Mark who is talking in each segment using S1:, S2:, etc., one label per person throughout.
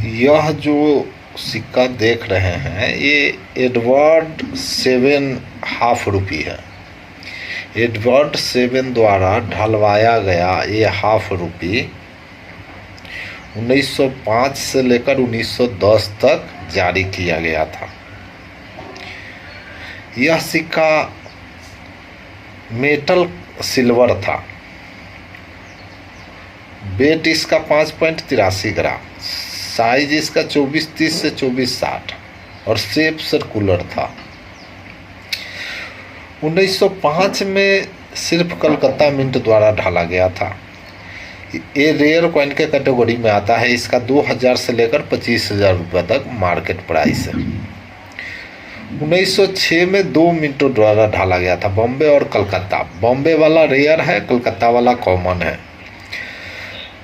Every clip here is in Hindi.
S1: यह जो सिक्का देख रहे हैं ये एडवर्ड 7 हाफ रुपी है। एडवर्ड 7 द्वारा ढलवाया गया ये हाफ रुपी 1905 से लेकर 1910 तक जारी किया गया था। यह सिक्का मेटल सिल्वर था। वेट इसका 5.83 ग्राम, साइज इसका 2430 से 2460 और शेप सर्कुलर था। 1905 में सिर्फ कलकत्ता मिंट द्वारा ढाला गया था। ये रेयर कॉइन के कैटेगरी में आता है। इसका 2000 से लेकर 25,000 रुपये तक मार्केट प्राइस है। 1906 में 2 मिंटों द्वारा ढाला गया था, बॉम्बे और कलकत्ता। बॉम्बे वाला रेयर है, कलकत्ता वाला कॉमन है।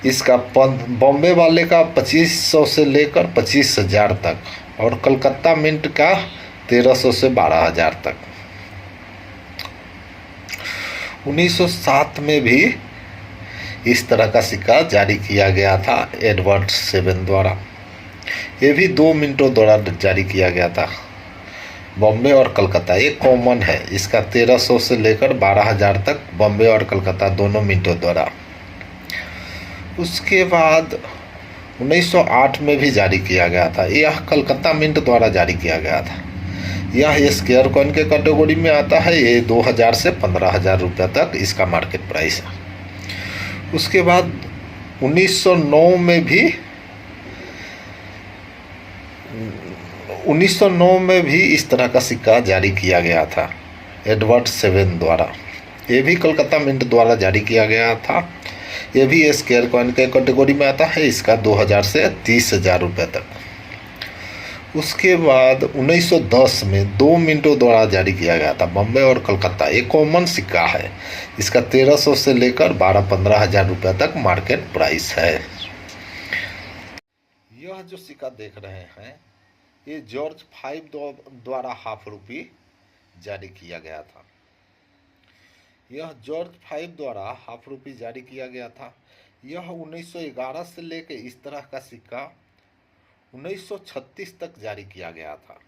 S1: इसका बॉम्बे वाले का 2500 से लेकर 25,000 तक और कलकत्ता मिंट का 1300 से 12,000 तक। 1907 में भी इस तरह का सिक्का जारी किया गया था एडवर्ड 7 द्वारा। ये भी 2 मिनटों द्वारा जारी किया गया था, बॉम्बे और कलकत्ता। ये कॉमन है। इसका 1300 से लेकर 12,000 तक बॉम्बे और कलकत्ता दोनों मिनटों द्वारा। उसके बाद 1908 में भी जारी किया गया था। यह कलकत्ता मिंट द्वारा जारी किया गया था। यह स्क्वायर कॉइन के कैटेगरी में आता है। ये 2000 से 15,000 रुपये तक इसका मार्केट प्राइस है। उसके बाद 1909 में भी इस तरह का सिक्का जारी किया गया था एडवर्ड 7 द्वारा। ये भी कलकत्ता मिंट द्वारा जारी किया गया था। ये भी स्क्वायर कॉइन के कैटेगरी में आता है। इसका 2000 से 30,000 रुपये तक। उसके बाद 1910 में 2 मिनटों द्वारा जारी किया गया था, बॉम्बे और कलकत्ता। एक कॉमन सिक्का है। इसका 1300 से लेकर 12-15,000 रुपये तक मार्केट प्राइस है। यह जो सिक्का देख रहे हैं ये जॉर्ज 5 द्वारा हाफ रुपी जारी किया गया था। यह जॉर्ज 5 द्वारा हाफ रुपी जारी किया गया था। यह 1911 से लेकर इस तरह का सिक्का 1936 तक जारी किया गया था।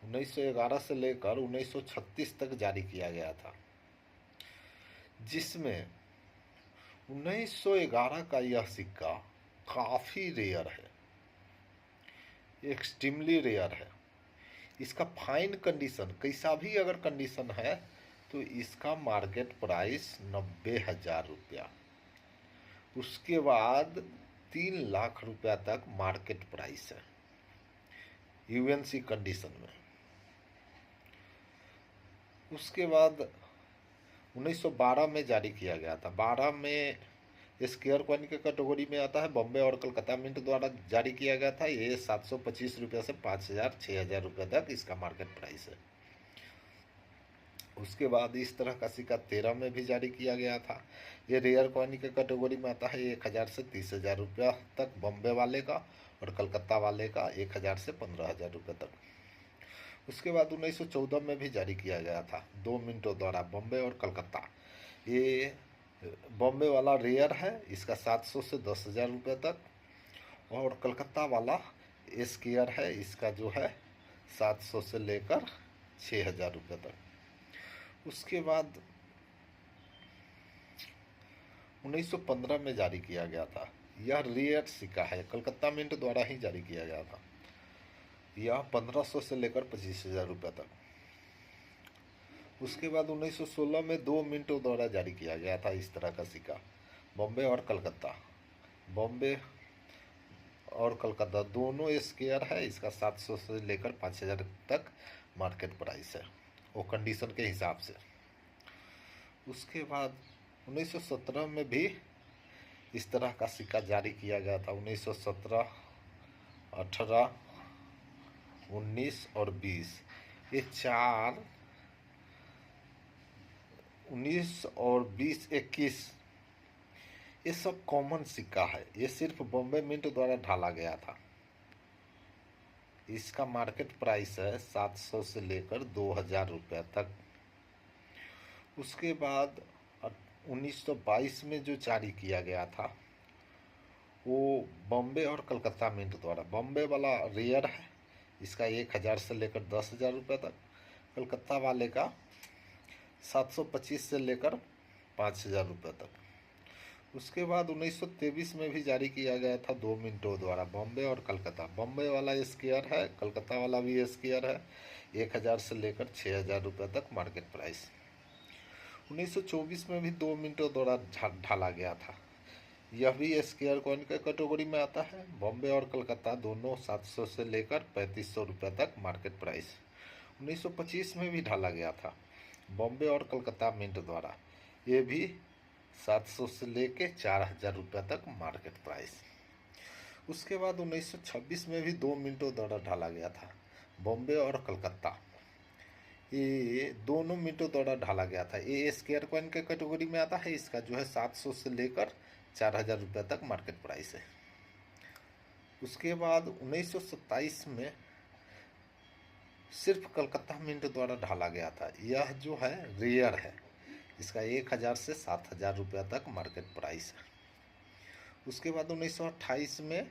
S1: 1911 से लेकर 1936 तक जारी किया गया था, जिसमें 1911 का यह सिक्का काफ़ी रेयर है, एक्सट्रीमली रेयर है। इसका फाइन कंडीशन, कैसा भी अगर कंडीशन है तो इसका मार्केट प्राइस 90,000 रुपया। उसके बाद 3 लाख रुपया तक मार्केट प्राइस है यूएनसी कंडीशन में। उसके बाद 1912 में जारी किया गया था। 12 में स्क्वायर कॉइन के कैटेगरी में आता है, बॉम्बे और कलकत्ता मिंट द्वारा जारी किया गया था। ये 725 रुपये से 5,000-6,000 रुपये तक इसका मार्केट प्राइस है। उसके बाद इस तरह का सिक्का 13 में भी जारी किया गया था। ये रेयर कॉइन के कैटेगरी में आता है। 1,000 से 30,000 रुपया तक बॉम्बे वाले का और कलकत्ता वाले का 1,000 से 15,000 रुपये तक। उसके बाद 1914 में भी जारी किया गया था 2 मिनटों द्वारा, बॉम्बे और कलकत्ता। ये बॉम्बे वाला रेयर है। इसका 700 से 10,000 रुपये तक और कलकत्ता वाला स्क्वायर है। इसका जो है 700 से लेकर 6,000 रुपये तक। उसके बाद 1915 में जारी किया गया था। यह रेयर सिक्का है, कलकत्ता मिंट द्वारा ही जारी किया गया था। यह 1500 से लेकर 25,000 रुपये तक। उसके बाद 1916 में 2 मिनटों द्वारा जारी किया गया था इस तरह का सिक्का, बॉम्बे और कलकत्ता। बॉम्बे और कलकत्ता दोनों स्क्वायर है। इसका 700 से लेकर 5,000 तक मार्केट प्राइस है, वो कंडीशन के हिसाब से। उसके बाद 1917 में भी इस तरह का सिक्का जारी किया गया था। 1917, 18, 19 और 20, ये 19 और 20, 21 ये सब कॉमन सिक्का है। ये सिर्फ बॉम्बे मिंट द्वारा ढाला गया था। इसका मार्केट प्राइस है 700 से लेकर 2,000 रुपये तक। उसके बाद 1922 में जो जारी किया गया था वो बॉम्बे और कलकत्ता मिंट द्वारा, बॉम्बे वाला रेयर है, इसका 1,000 से लेकर 10,000 रुपये तक, कलकत्ता वाले का 725 से लेकर 5,000 रुपये तक। उसके बाद 1923 में भी जारी किया गया था 2 मिनटों द्वारा, बॉम्बे और कलकत्ता। बॉम्बे वाला स्क्वायर है, कलकत्ता वाला भी स्क्वायर है, 1,000 से लेकर 6,000 रुपये तक मार्केट प्राइस। 1924 में भी 2 मिनटों द्वारा ढाला गया था। यह भी स्क्वायर कॉइन के कैटेगरी में आता है। बॉम्बे और कलकत्ता दोनों 700 से लेकर 3,500 रुपये तक मार्केट प्राइस। 1925 में भी ढाला गया था बॉम्बे और कलकत्ता मिंट द्वारा, ये भी 700 से लेकर 4,000 रुपये तक मार्केट प्राइस। उसके बाद 1926 में भी 2 मिनटों द्वारा ढाला गया था बॉम्बे और कलकत्ता, ये दोनों मिनटों द्वारा ढाला गया था। ये स्क्वायर कॉइन के कैटेगरी में आता है। इसका जो है 700 से लेकर 4,000 रुपये तक मार्केट प्राइस है। उसके बाद 1927 में सिर्फ कलकत्ता मिंट द्वारा ढाला गया था। यह जो है रेयर है, इसका 1,000 से 7,000 रुपये तक मार्केट प्राइस है। उसके बाद 1928 में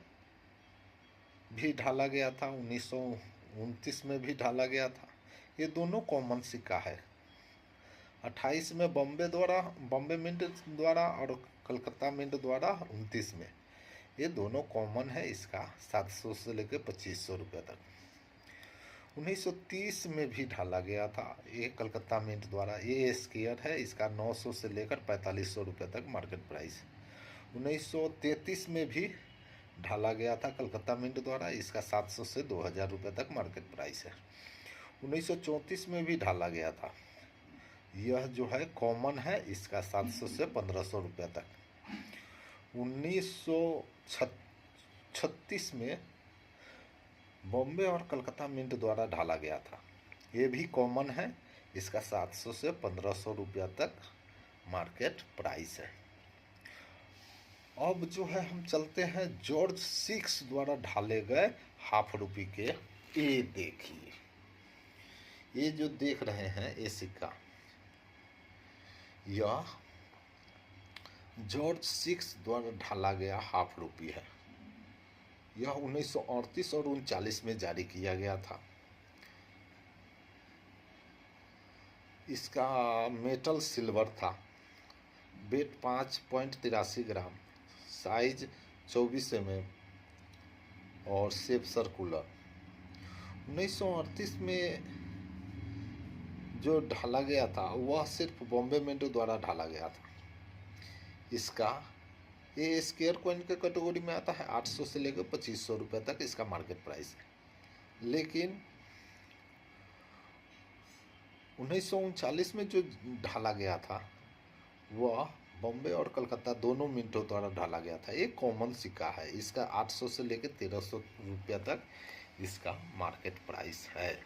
S1: भी ढाला गया था, 1929 में भी ढाला गया था। ये दोनों कॉमन सिक्का है। 28 में बॉम्बे मिंट द्वारा और कलकत्ता मिंट द्वारा 29 में, ये दोनों कॉमन है। इसका 700 से लेकर 2,500 रुपये तक। 1930 में भी ढाला गया था ये कलकत्ता मिंट द्वारा, ये स्क्वायर है, इसका 900 से लेकर 4,500 रुपये तक मार्केट प्राइस। 1933 में भी ढाला गया था कलकत्ता मिंट द्वारा, इसका 700 से 2,000 रुपये तक मार्केट प्राइस है। 1934 में भी ढाला गया था, यह जो है कॉमन है, इसका 700 से 1,500 रुपये तक। 1936 में बॉम्बे और कलकत्ता मिंट द्वारा ढाला गया था, ये भी कॉमन है, इसका 700 से 1,500 रुपया तक मार्केट प्राइस है। अब जो है हम चलते हैं जॉर्ज 6 द्वारा ढाले गए हाफ रुपये के। ये देखिए, ये जो देख रहे हैं ये सिक्का, यह जॉर्ज 6 द्वारा ढाला गया हाफ रुपये है। यह 1938 और 39 में जारी किया गया था। इसका मेटल सिल्वर था, वेट 5.83 ग्राम, साइज 24 mm और शेप सर्कुलर। 1938 में जो ढाला गया था वह सिर्फ बॉम्बे मिंट द्वारा ढाला गया था। इसका ये स्क्वायर कॉइन के कैटेगरी में आता है, 800 से लेकर 2,500 रुपये तक इसका मार्केट प्राइस है। लेकिन 1939 में जो ढाला गया था वह बॉम्बे और कलकत्ता दोनों मिंटों द्वारा ढाला गया था। एक कॉमन सिक्का है, इसका 800 से लेकर 1,300 रुपया तक इसका मार्केट प्राइस है।